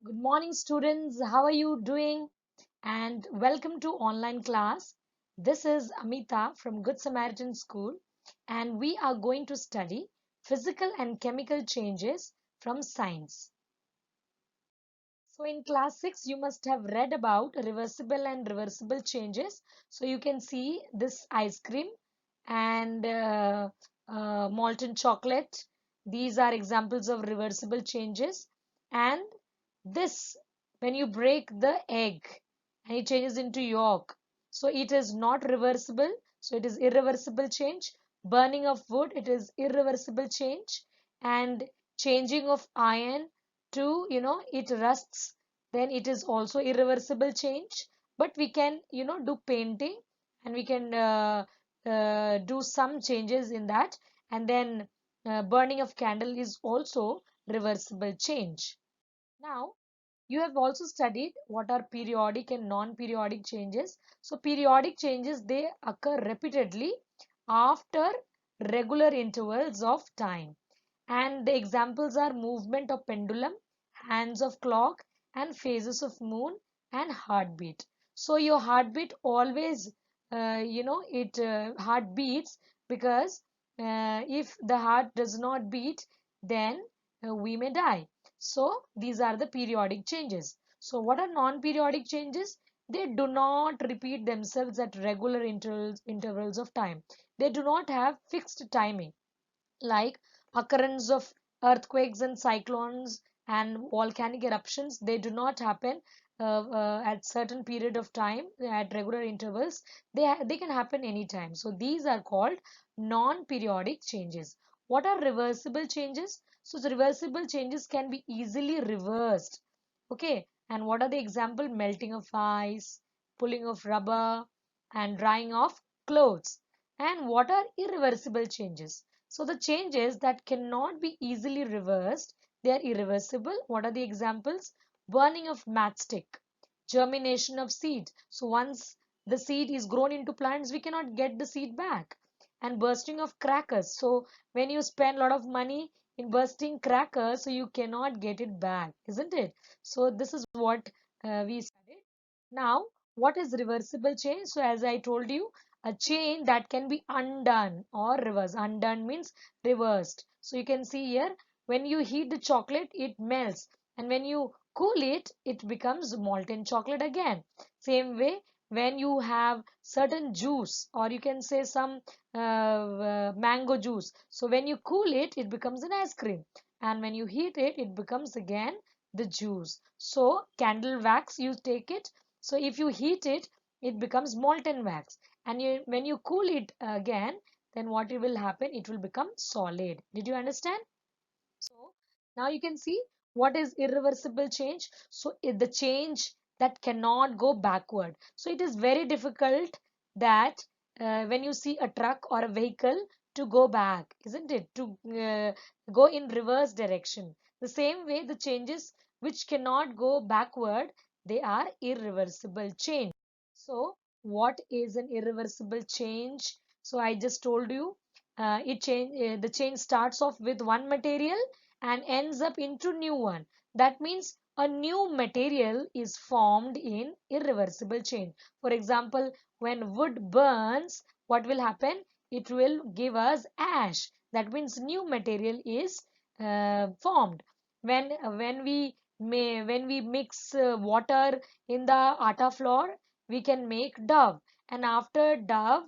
Good morning, students. How are you doing? And welcome to online class. This is Amita from Good Samaritan School, and we are going to study physical and chemical changes from science. So, in class 6, you must have read about reversible and reversible changes. So, you can see this ice cream and molten chocolate. These are examples of reversible changes. And this, when you break the egg and it changes into yolk, so it is not reversible. So, it is irreversible change. Burning of wood, it is irreversible change. And changing of iron to it rusts, then it is also irreversible change. But we can do painting, and we can do some changes in that. And then burning of candle is also reversible change. Now you have also studied what are periodic and non-periodic changes. So periodic changes, they occur repeatedly after regular intervals of time, and the examples are movement of pendulum, hands of clock, and phases of moon, and heartbeat. So your heartbeat always it heart beats, because if the heart does not beat, then we may die. So these are the periodic changes. So what are non-periodic changes? They do not repeat themselves at regular intervals of time. They do not have fixed timing, like occurrence of earthquakes and cyclones and volcanic eruptions. They do not happen at certain period of time at regular intervals. They can happen anytime. So these are called non-periodic changes. What are reversible changes? So the reversible changes can be easily reversed. Okay, and what are the example? Melting of ice, pulling of rubber, and drying of clothes. And what are irreversible changes? So the changes that cannot be easily reversed, they are irreversible. What are the examples? Burning of matchstick, germination of seed. So once the seed is grown into plants, we cannot get the seed back. And bursting of crackers. So when you spend a lot of money in bursting crackers, so you cannot get it back, isn't it? So this is what we studied. Now, what is reversible change? So as I told you, a chain that can be undone or reversed. Undone means reversed. So you can see here, when you heat the chocolate, it melts, and when you cool it, it becomes molten chocolate again. Same way, when you have certain juice, or you can say some mango juice, so when you cool it, it becomes an ice cream, and when you heat it, it becomes again the juice. So candle wax, you take it, so if you heat it, it becomes molten wax, and when you cool it again, then what it will happen, it will become solid. Did you understand? So now you can see what is irreversible change. So the change that cannot go backward. So it is very difficult that when you see a truck or a vehicle to go back, isn't it? To go in reverse direction. The same way, the changes which cannot go backward, they are irreversible change. So what is an irreversible change? So I just told you, the change starts off with one material and ends up into new one. That means a new material is formed in irreversible change. For example, when wood burns, what will happen? It will give us ash. That means new material is formed. When we mix water in the atta flour, we can make dough, and after dough,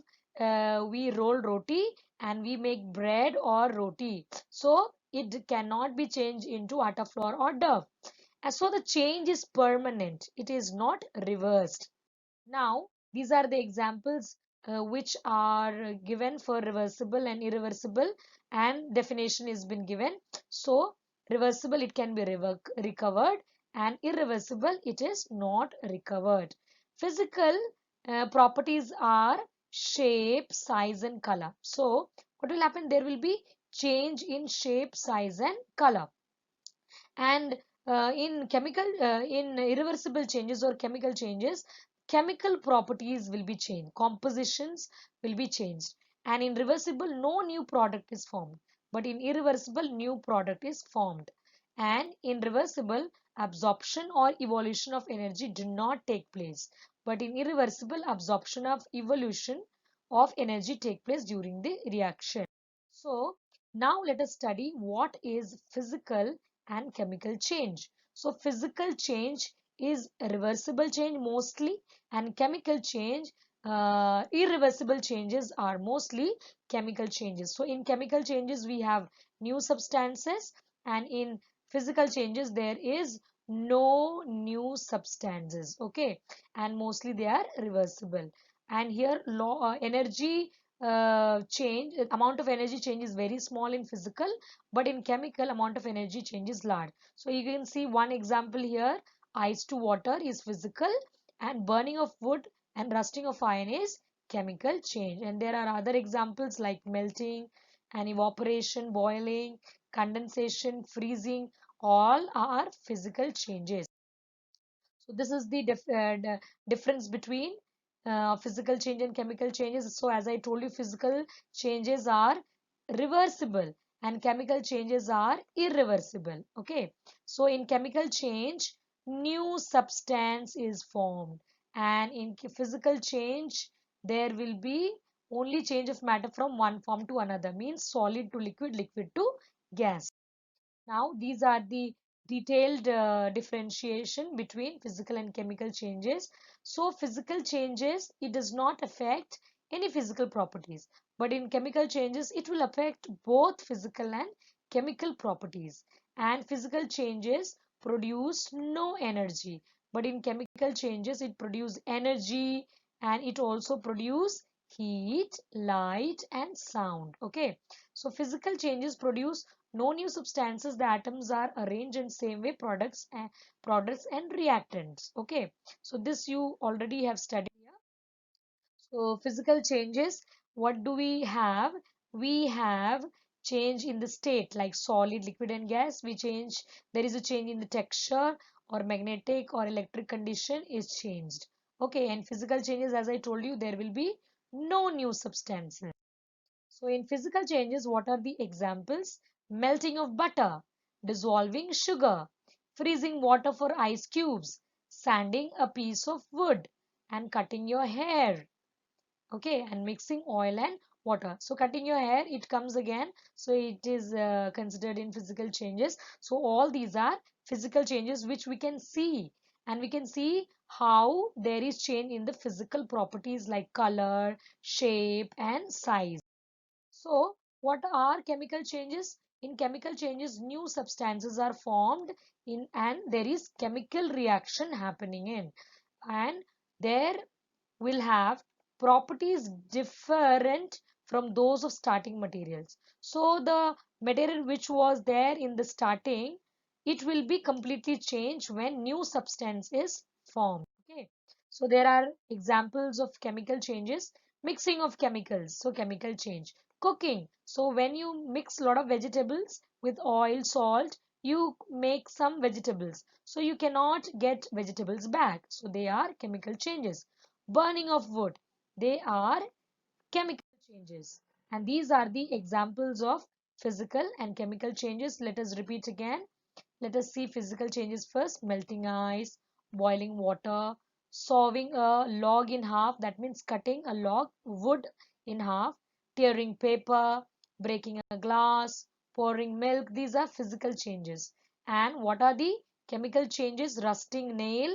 we roll roti, and we make bread or roti. So it cannot be changed into atta flour or dough. And so the change is permanent. It is not reversed. Now, these are the examples which are given for reversible and irreversible, and definition has been given. So, reversible, it can be recovered, and irreversible, it is not recovered. Physical properties are shape, size, and color. So, what will happen? There will be change in shape, size, and color. And in irreversible changes or chemical changes, chemical properties will be changed, compositions will be changed, and in reversible, no new product is formed, but in irreversible, new product is formed. and in reversible, absorption or evolution of energy do not take place, but in irreversible, absorption of evolution of energy take place during the reaction. So now let us study what is physical and chemical change. So physical change is reversible change mostly, and chemical change, irreversible changes are mostly chemical changes. So in chemical changes we have new substances, and in physical changes there is no new substances. Okay, and mostly they are reversible. And here law energy change, amount of energy change is very small in physical, but in chemical amount of energy change is large. So you can see one example here: ice to water is physical, and burning of wood and rusting of iron is chemical change. And there are other examples like melting and evaporation, boiling, condensation, freezing, all are physical changes. So this is the difference between physical change and chemical changes. So as I told you, physical changes are reversible and chemical changes are irreversible. Okay. So in chemical change, new substance is formed, and in physical change, there will be only change of matter from one form to another, means solid to liquid, liquid to gas. Now, these are the detailed differentiation between physical and chemical changes. So, physical changes, it does not affect any physical properties, but in chemical changes, it will affect both physical and chemical properties. And physical changes produce no energy, but in chemical changes, it produce energy, and it also produce heat, light, and sound. Okay, so physical changes produce no new substances. The atoms are arranged in same way, products and reactants. Okay, so this you already have studied here. So physical changes, what do we have? We have change in the state like solid, liquid, and gas. We change, there is a change in the texture, or magnetic or electric condition is changed. Okay, and physical changes, as I told you, there will be no new substances. So in physical changes, what are the examples? Melting of butter, dissolving sugar, freezing water for ice cubes, sanding a piece of wood, and cutting your hair. Okay, and mixing oil and water. So cutting your hair, it comes again. So it is considered in physical changes. So all these are physical changes which we can see, and we can see how there is change in the physical properties like color, shape, and size. So, what are chemical changes? In chemical changes, new substances are formed in, and there is chemical reaction happening in, and there will have properties different from those of starting materials. So, the material which was there in the starting, it will be completely changed when new substance is formed. Okay. So, there are examples of chemical changes: mixing of chemicals, so chemical change; cooking, so when you mix a lot of vegetables with oil, salt, you make some vegetables, so you cannot get vegetables back, so they are chemical changes; burning of wood, they are chemical changes. And these are the examples of physical and chemical changes. Let us repeat again. Let us see physical changes first: melting ice, boiling water, sawing a log in half, that means cutting a log wood in half, tearing paper, breaking a glass, pouring milk. These are physical changes. And what are the chemical changes? Rusting nail,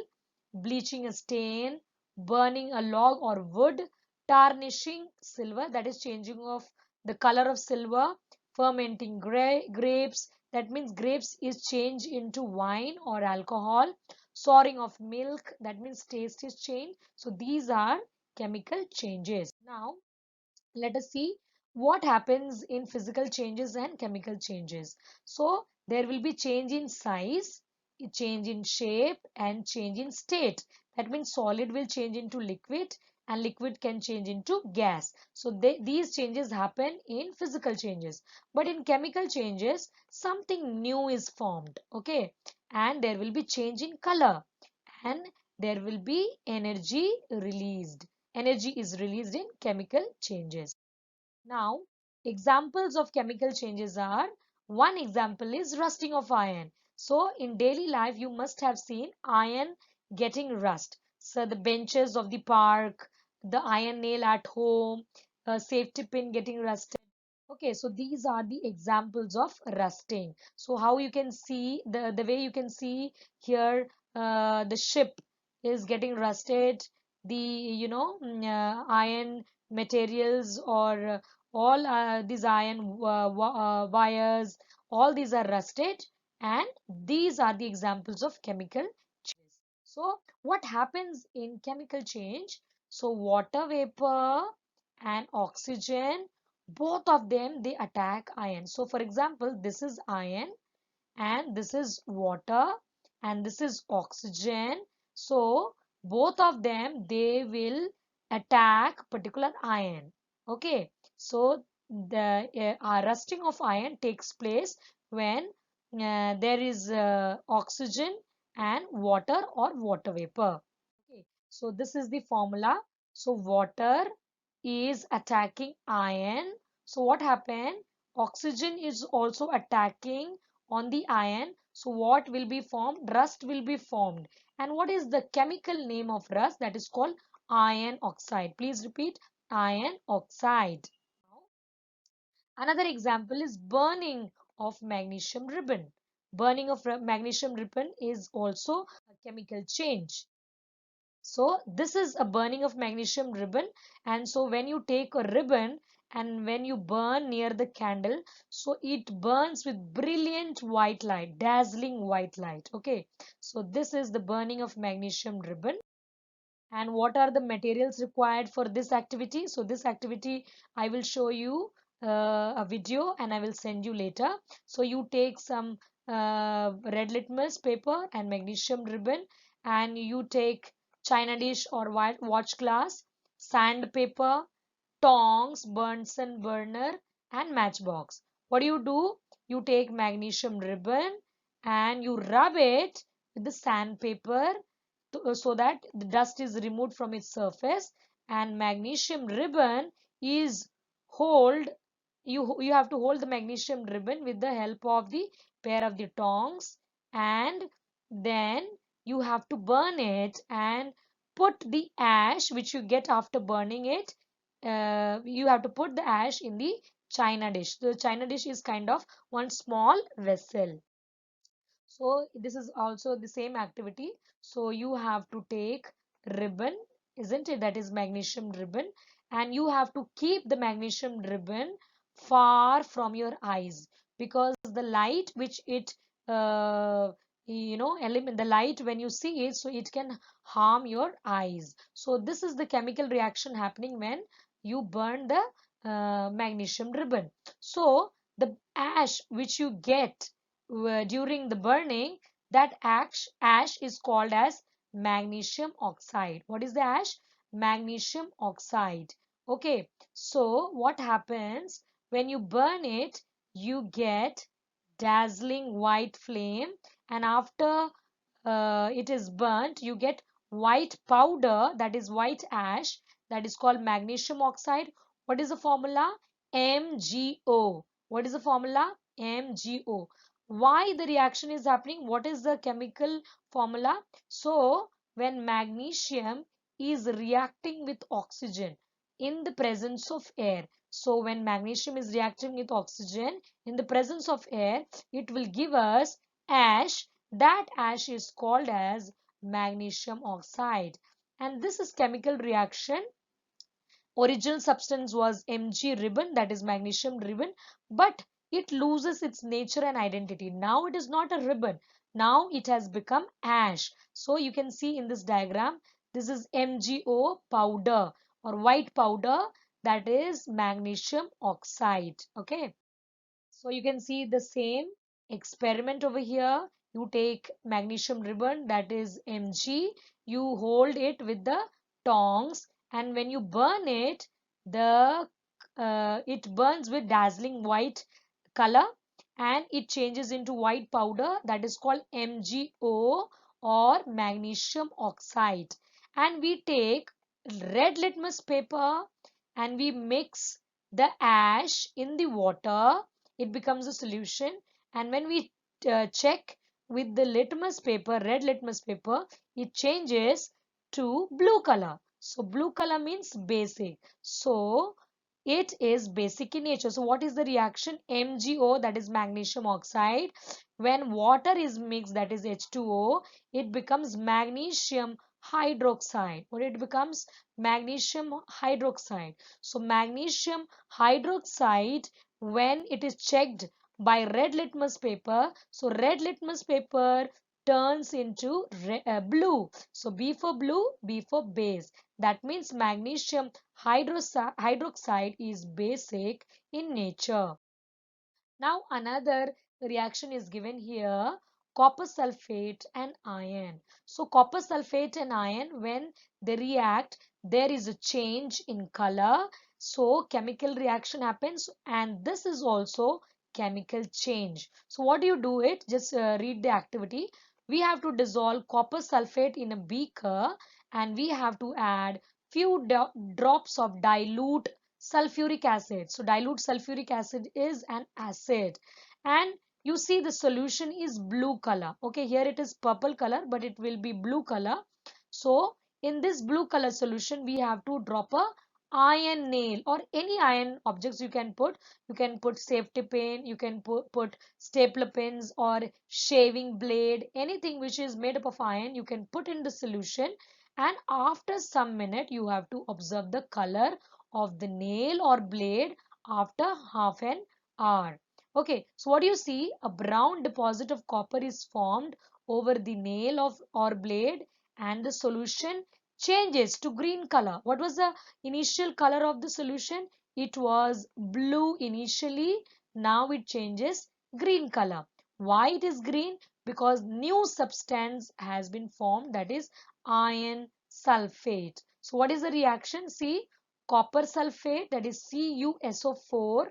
bleaching a stain, burning a log or wood, tarnishing silver, that is changing of the color of silver, fermenting grapes, that means grapes is changed into wine or alcohol, souring of milk, that means taste is changed. So these are chemical changes. Now let us see what happens in physical changes and chemical changes. So there will be change in size, change in shape, and change in state. That means solid will change into liquid, and liquid can change into gas. So these changes happen in physical changes. But in chemical changes, something new is formed. Okay, and there will be change in color, and there will be energy released. Energy is released in chemical changes. Now, examples of chemical changes are, one example is rusting of iron. So in daily life, you must have seen iron getting rust. So the benches of the park, the iron nail at home, a safety pin getting rusted. Okay, so these are the examples of rusting. So how you can see the way you can see here, the ship is getting rusted. The iron materials or all these iron wires, all these are rusted, and these are the examples of chemical changes. So what happens in chemical change? So water vapor and oxygen, both of them, they attack iron. So for example, this is iron and this is water and this is oxygen. So both of them, they will attack particular iron. Okay, so the rusting of iron takes place when there is oxygen and water or water vapor. Okay, so this is the formula. So water is attacking iron. So what happened? Oxygen is also attacking on the iron. So what will be formed? Rust will be formed. And what is the chemical name of rust? That is called iron oxide. Please repeat, iron oxide. Another example is burning of magnesium ribbon. Burning of magnesium ribbon is also a chemical change. So this is a burning of magnesium ribbon, and so when you take a ribbon and when you burn near the candle, so it burns with brilliant white light, dazzling white light. Okay, so this is the burning of magnesium ribbon. And what are the materials required for this activity? So this activity I will show you a video and I will send you later. So you take some red litmus paper and magnesium ribbon, and you take china dish or watch glass, sandpaper, tongs, Bunsen burner, and matchbox. What do? You take magnesium ribbon and you rub it with the sandpaper so that the dust is removed from its surface, and magnesium ribbon is hold you have to hold the magnesium ribbon with the help of the pair of the tongs, and then you have to burn it and put the ash which you get after burning it. You have to put the ash in the china dish. The china dish is kind of one small vessel. So this is also the same activity. So you have to take ribbon, isn't it? That is magnesium ribbon, and you have to keep the magnesium ribbon far from your eyes, because the light which it element the light when you see it, so it can harm your eyes. So this is the chemical reaction happening when you burn the magnesium ribbon. So the ash which you get during the burning, that ash is called as magnesium oxide. What is the ash? Magnesium oxide. Okay, so what happens when you burn it? You get dazzling white flame, and after it is burnt, you get white powder, that is white ash, that is called magnesium oxide. What is the formula? MgO. What is the formula? MgO. Why the reaction is happening? What is the chemical formula? So when magnesium is reacting with oxygen in the presence of air, so when magnesium is reacting with oxygen in the presence of air, it will give us ash. That ash is called as magnesium oxide, and this is chemical reaction. Original substance was Mg ribbon, that is magnesium ribbon, but it loses its nature and identity. Now it is not a ribbon, now it has become ash. So you can see in this diagram, this is MgO powder or white powder, that is magnesium oxide. Okay, so you can see the same experiment over here. You take magnesium ribbon, that is Mg, you hold it with the tongs, and when you burn it, the it burns with dazzling white color, and it changes into white powder, that is called MgO or magnesium oxide. And we take red litmus paper and we mix the ash in the water, it becomes a solution. And when we check with the litmus paper, red litmus paper, it changes to blue color. So blue color means basic. So it is basic in nature. So what is the reaction? MgO, that is magnesium oxide. When water is mixed, that is H2O, it becomes magnesium hydroxide. What it becomes? Magnesium hydroxide. So magnesium hydroxide, when it is checked by red litmus paper, so red litmus paper turns into blue. So B for blue, B for base. That means magnesium hydroxide is basic in nature. Now another reaction is given here, copper sulfate and iron. So copper sulfate and iron, when they react, there is a change in color. So chemical reaction happens, and this is also chemical change. So what do you do it? Just read the activity. We have to dissolve copper sulfate in a beaker, and we have to add few drops of dilute sulfuric acid. So dilute sulfuric acid is an acid, and you see the solution is blue color. Okay, here it is purple color, but it will be blue color. So in this blue color solution, we have to drop a iron nail or any iron objects you can put. You can put safety pin, you can put stapler pins or shaving blade, anything which is made up of iron you can put in the solution, and after some minute you have to observe the color of the nail or blade after half an hour. Okay, so what do you see? A brown deposit of copper is formed over the nail of or blade, and the solution changes to green color. What was the initial color of the solution? It was blue initially. Now it changes green color. Why it is green? Because new substance has been formed, that is iron sulfate. So what is the reaction? See, copper sulfate, that is CuSO4,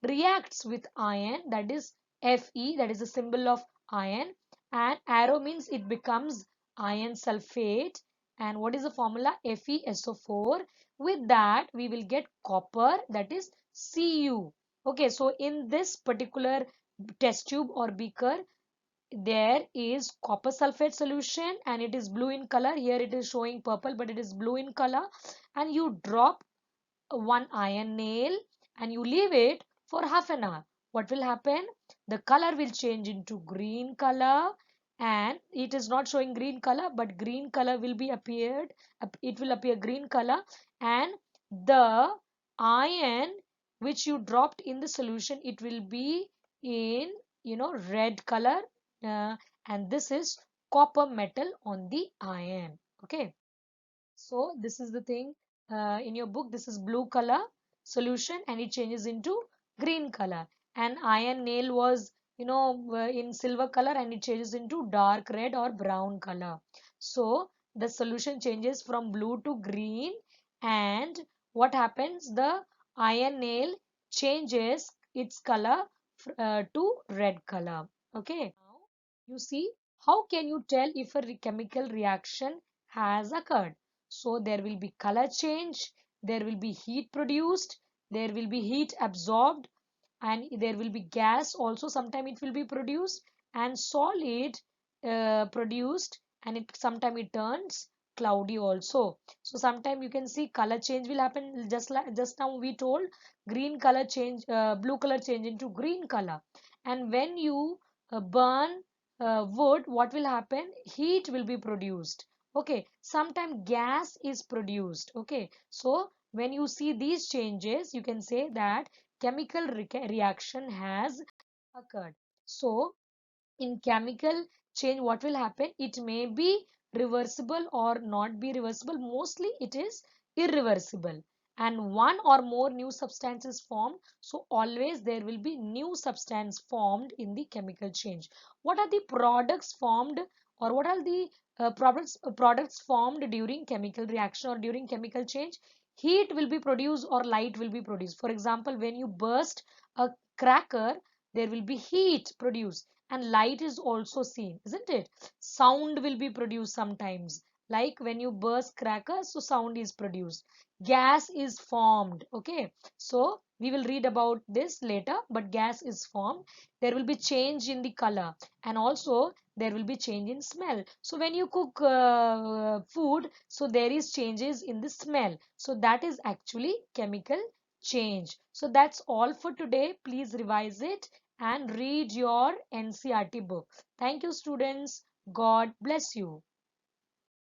reacts with iron, that is Fe, that is the symbol of iron, and arrow means it becomes iron sulfate. And what is the formula? FeSO4. With that we will get copper, that is Cu. Okay, so in this particular test tube or beaker, there is copper sulfate solution and it is blue in color. Here it is showing purple, but it is blue in color. And you drop one iron nail and you leave it for half an hour. What will happen? The color will change into green color, and it is not showing green color, but green color will be appeared. It will appear green color, and the iron which you dropped in the solution, it will be in red color, uh, and this is copper metal on the iron. Okay, so this is the thing, in your book this is blue color solution and it changes into green color, and iron nail was in silver color and it changes into dark red or brown color. So the solution changes from blue to green, and what happens, the iron nail changes its color to red color. Okay, now you see, how can you tell if a chemical reaction has occurred? So there will be color change, there will be heat produced, there will be heat absorbed, and there will be gas also. Sometime it will be produced, and solid produced, and it sometime it turns cloudy also. So sometime you can see color change will happen, just like just now we told, green color change, blue color change into green color. And when you burn wood, what will happen? Heat will be produced. Okay, sometime gas is produced. Okay, so when you see these changes, you can say that chemical reaction has occurred. So in chemical change, what will happen? It may be reversible or not be reversible. Mostly it is irreversible, and one or more new substances formed. So always there will be new substance formed in the chemical change. What are the products formed, or what are the products formed during chemical reaction or during chemical change? Heat will be produced or light will be produced. For example, when you burst a cracker, there will be heat produced, and light is also seen, isn't it? Sound will be produced sometimes, like when you burst crackers, so sound is produced, gas is formed. Okay, so We will read about this later, but gas is formed. There will be change in the color, and also there will be change in smell. So when you cook food, so there is changes in the smell. So that is actually chemical change. So that's all for today. Please revise it and read your NCERT book. Thank you, students. God bless you.